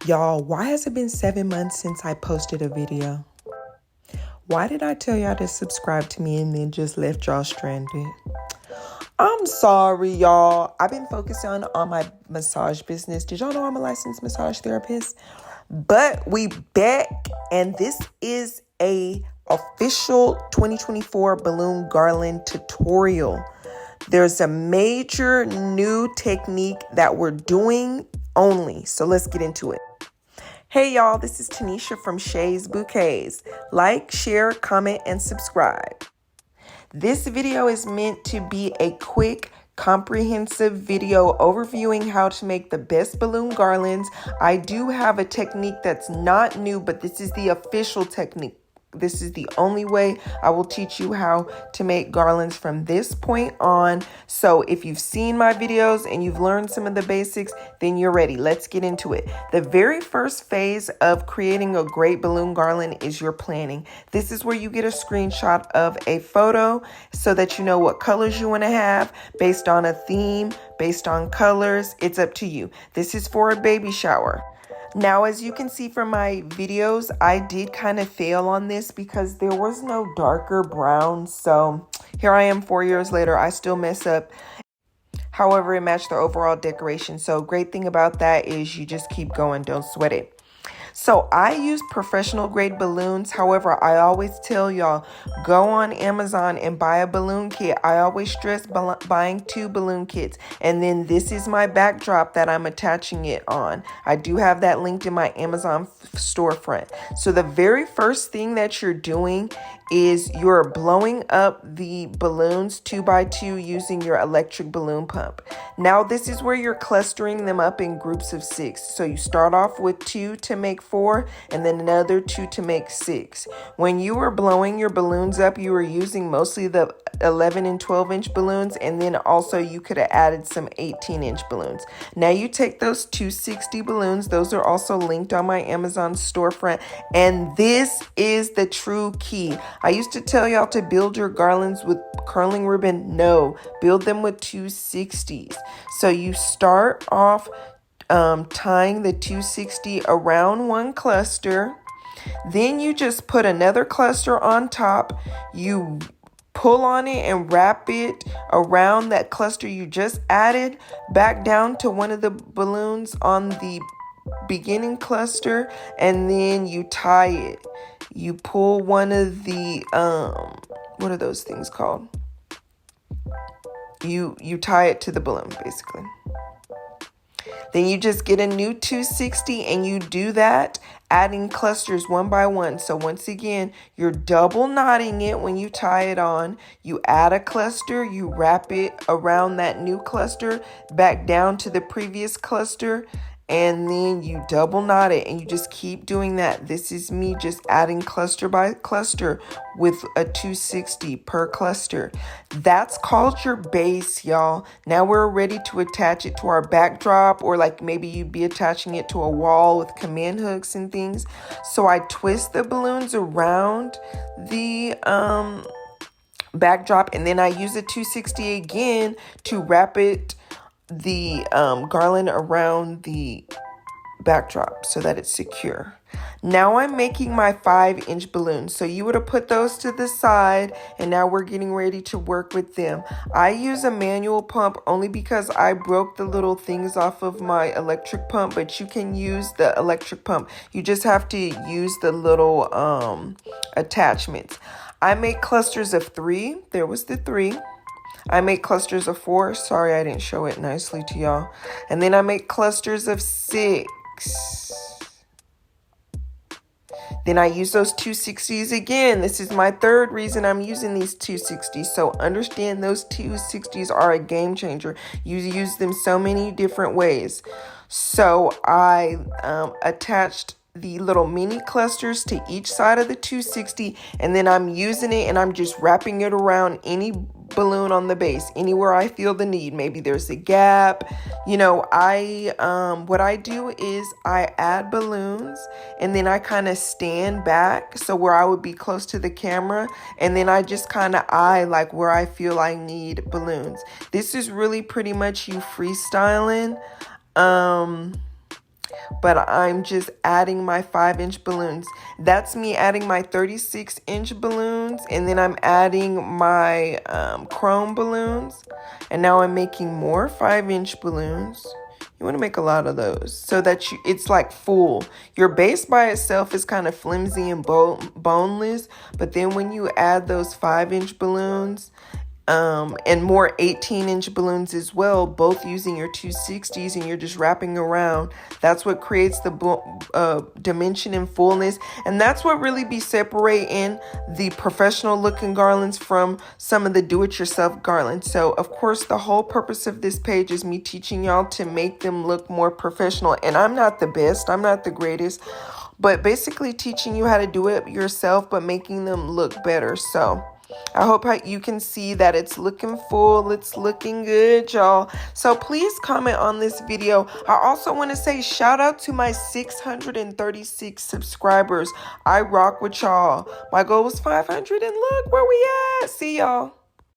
Y'all, why has it been 7 months since I posted a video? Why did I tell y'all to subscribe to me and then just left y'all stranded? I'm sorry, y'all. I've been focusing on my massage business. Did y'all know I'm a licensed massage therapist? But we back, and this is a official 2024 balloon garland tutorial. There's a major new technique that we're doing only. So let's get into it. Hey y'all, this is Tanisha from Shay's Bouquets. Like, share, comment, and subscribe. This video is meant to be a quick, comprehensive video overviewing how to make the best balloon garlands. I do have a technique that's not new, but this is the official technique. This is the only way I will teach you how to make garlands from this point on. So if you've seen my videos and you've learned some of the basics, then you're ready. Let's get into it. The very first phase of creating a great balloon garland is your planning. This is where you get a screenshot of a photo so that you know what colors you want to have based on a theme, based on colors. It's up to you. This is for a baby shower. Now, as you can see from my videos, I did kind of fail on this because there was no darker brown. So here I am 4 years later, I still mess up. However, it matched the overall decoration. So great thing about that is you just keep going, don't sweat it. So I use professional grade balloons. However, I always tell y'all, go on Amazon and buy a balloon kit. I always stress buying 2 balloon kits. And then this is my backdrop that I'm attaching it on. I do have that linked in my Amazon storefront. So the very first thing that you're doing is you're blowing up the balloons 2 by 2 using your electric balloon pump. Now this is where you're clustering them up in groups of 6. So you start off with 2 to make 4 and then another 2 to make 6. When you were blowing your balloons up, you were using mostly the 11 and 12 inch balloons, and then also you could have added some 18-inch balloons. Now you take those 260 balloons, those are also linked on my Amazon storefront, and this is the true key. I used to tell y'all to build your garlands with curling ribbon. No, build them with 260s. So you start off tying the 260 around one cluster. Then you just put another cluster on top. You pull on it and wrap it around that cluster you just added back down to one of the balloons on the beginning cluster, and then you tie it. You pull one of the what are those things called? You tie it to the balloon basically. Then you just get a new 260 and you do that, adding clusters one by one. So once again, you're double knotting it when you tie it on. You add a cluster, you wrap it around that new cluster, back down to the previous cluster, and then you double knot it, and you just keep doing that. This is me just adding cluster by cluster with a 260 per cluster. That's called your base, y'all. Now we're ready to attach it to our backdrop, or like maybe you'd be attaching it to a wall with command hooks and things. So I twist the balloons around the backdrop, and then I use a 260 again to wrap the garland around the backdrop so that it's secure. Now I'm making my 5-inch balloons. So you would have put those to the side, and now we're getting ready to work with them. I use a manual pump only because I broke the little things off of my electric pump, but you can use the electric pump. You just have to use the little attachments. I make clusters of 3. There was the 3. I make clusters of 4. Sorry, I didn't show it nicely to y'all. And then I make clusters of 6. Then I use those 260s again. This is my third reason I'm using these 260s. So understand those 260s are a game changer. You use them so many different ways. So I attached the little mini clusters to each side of the 260, and then I'm using it and I'm just wrapping it around any balloon on the base, anywhere I feel the need. Maybe there's a gap. You know, what I do is I add balloons, and then I kind of stand back so where I would be close to the camera, and then I just kind of eye like where I feel I need balloons. This is really pretty much you freestyling. but I'm just adding my 5-inch balloons. That's me adding my 36-inch balloons, and then I'm adding my chrome balloons, and now I'm making more 5-inch balloons. You want to make a lot of those so that it's like full. Your base by itself is kind of flimsy and boneless, but then when you add those 5-inch balloons, and more 18-inch balloons as well, both using your 260s, and you're just wrapping around. That's what creates the dimension and fullness, and that's what really be separating the professional looking garlands from some of the do-it-yourself garlands. So of course the whole purpose of this page is me teaching y'all to make them look more professional, and I'm not the best, I'm not the greatest, but basically teaching you how to do it yourself but making them look better. So I hope you can see that it's looking full. It's looking good, y'all. So please comment on this video. I also want to say shout out to my 636 subscribers. I rock with y'all. My goal was 500 and look where we at. See y'all.